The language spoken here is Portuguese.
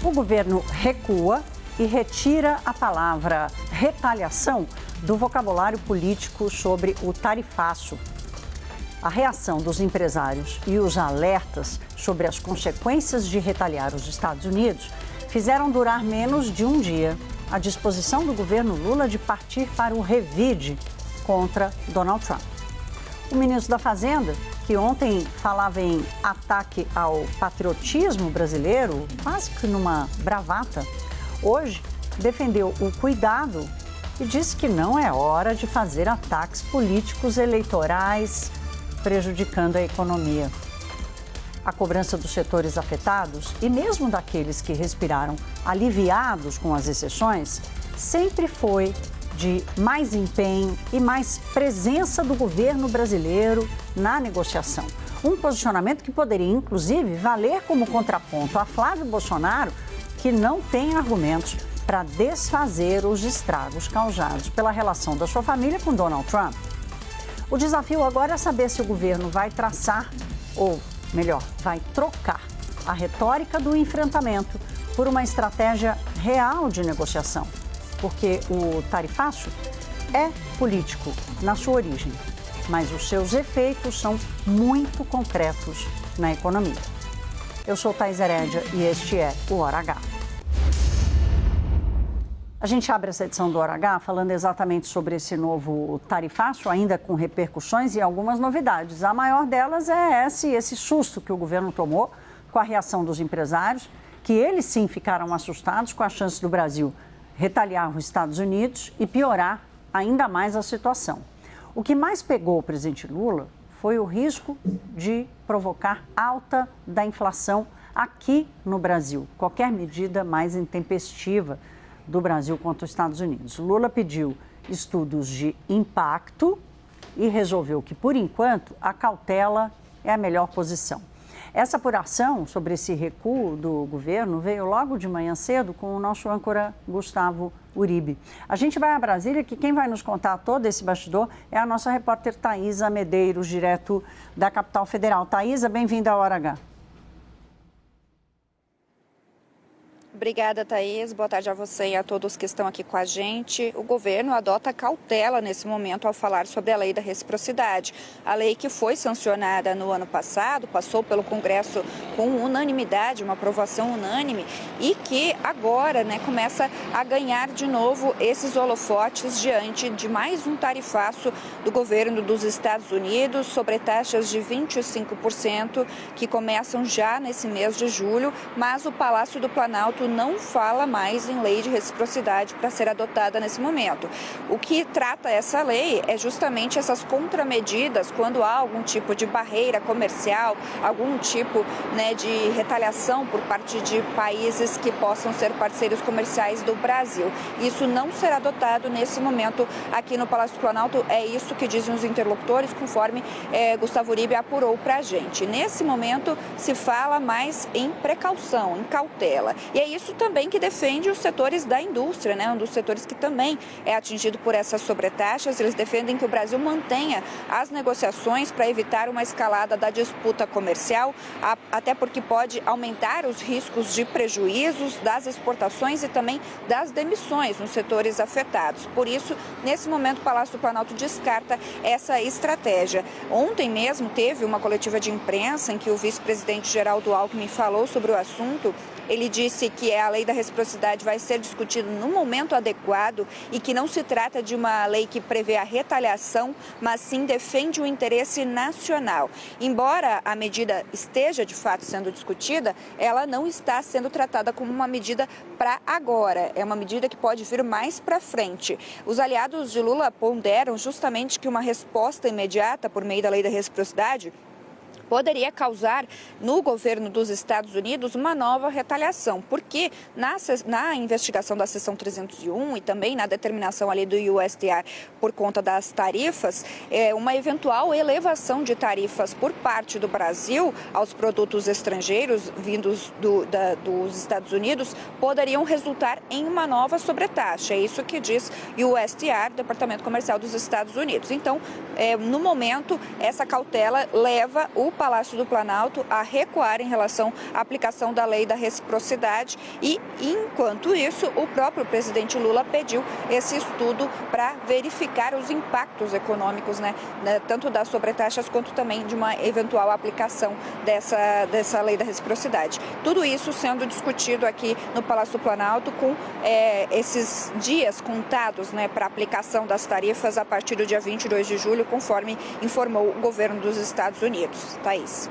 O governo recua e retira a palavra retaliação do vocabulário político sobre o tarifaço. A reação dos empresários e os alertas sobre as consequências de retaliar os Estados Unidos fizeram durar menos de um dia a disposição do governo Lula de partir para o revide contra Donald Trump. O ministro da Fazenda, que ontem falava em ataque ao patriotismo brasileiro, quase que numa bravata, hoje defendeu o cuidado e disse que não é hora de fazer ataques políticos eleitorais prejudicando a economia. A cobrança dos setores afetados e mesmo daqueles que respiraram aliviados com as exceções sempre foi de mais empenho e mais presença do governo brasileiro na negociação. Um posicionamento que poderia, inclusive, valer como contraponto a Flávio Bolsonaro, que não tem argumentos para desfazer os estragos causados pela relação da sua família com Donald Trump. O desafio agora é saber se o governo vai traçar, ou melhor, vai trocar a retórica do enfrentamento por uma estratégia real de negociação. Porque o tarifaço é político na sua origem, mas os seus efeitos são muito concretos na economia. Eu sou Thaís Herédia e este é o Hora H. A gente abre essa edição do Hora H falando exatamente sobre esse novo tarifaço, ainda com repercussões e algumas novidades. A maior delas é esse susto que o governo tomou com a reação dos empresários, que eles sim ficaram assustados com a chance do Brasil retaliar os Estados Unidos e piorar ainda mais a situação. O que mais pegou o presidente Lula foi o risco de provocar alta da inflação aqui no Brasil. Qualquer medida mais intempestiva do Brasil contra os Estados Unidos. Lula pediu estudos de impacto e resolveu que, por enquanto, a cautela é a melhor posição. Essa apuração sobre esse recuo do governo veio logo de manhã cedo com o nosso âncora Gustavo Uribe. A gente vai a Brasília, que quem vai nos contar todo esse bastidor é a nossa repórter Thaisa Medeiros, direto da capital federal. Thaisa, bem-vinda à Hora H. Obrigada, Thaís. Boa tarde a você e a todos que estão aqui com a gente. O governo adota cautela nesse momento ao falar sobre a lei da reciprocidade. A lei que foi sancionada no ano passado, passou pelo Congresso com unanimidade, uma aprovação unânime, e que agora começa a ganhar de novo esses holofotes diante de mais um tarifaço do governo dos Estados Unidos sobre taxas de 25% que começam já nesse mês de julho, mas o Palácio do Planalto não fala mais em lei de reciprocidade para ser adotada nesse momento. O que trata essa lei é justamente essas contramedidas quando há algum tipo de barreira comercial, algum tipo de retaliação por parte de países que possam ser parceiros comerciais do Brasil. Isso não será adotado nesse momento aqui no Palácio do Planalto, é isso que dizem os interlocutores, conforme Gustavo Uribe apurou para a gente. Nesse momento se fala mais em precaução, em cautela. E é isso também que defende os setores da indústria, um dos setores que também é atingido por essas sobretaxas. Eles defendem que o Brasil mantenha as negociações para evitar uma escalada da disputa comercial, até porque pode aumentar os riscos de prejuízos das exportações e também das demissões nos setores afetados. Por isso, nesse momento, o Palácio do Planalto descarta essa estratégia. Ontem mesmo teve uma coletiva de imprensa em que o vice-presidente Geraldo Alckmin falou sobre o assunto. Ele disse que a lei da reciprocidade vai ser discutida no momento adequado e que não se trata de uma lei que prevê a retaliação, mas sim defende o interesse nacional. Embora a medida esteja de fato sendo discutida, ela não está sendo tratada como uma medida para agora. É uma medida que pode vir mais para frente. Os aliados de Lula ponderam justamente que uma resposta imediata por meio da lei da reciprocidade poderia causar no governo dos Estados Unidos uma nova retaliação, porque na investigação da seção 301 e também na determinação ali do USTR por conta das tarifas, uma eventual elevação de tarifas por parte do Brasil aos produtos estrangeiros vindos dos Estados Unidos poderiam resultar em uma nova sobretaxa. É isso que diz o USTR, Departamento Comercial dos Estados Unidos. Então, no momento, essa cautela leva o Palácio do Planalto a recuar em relação à aplicação da lei da reciprocidade e, enquanto isso, o próprio presidente Lula pediu esse estudo para verificar os impactos econômicos, tanto das sobretaxas quanto também de uma eventual aplicação dessa lei da reciprocidade. Tudo isso sendo discutido aqui no Palácio do Planalto com esses dias contados para a aplicação das tarifas a partir do dia 22 de julho, conforme informou o governo dos Estados Unidos. Thaís.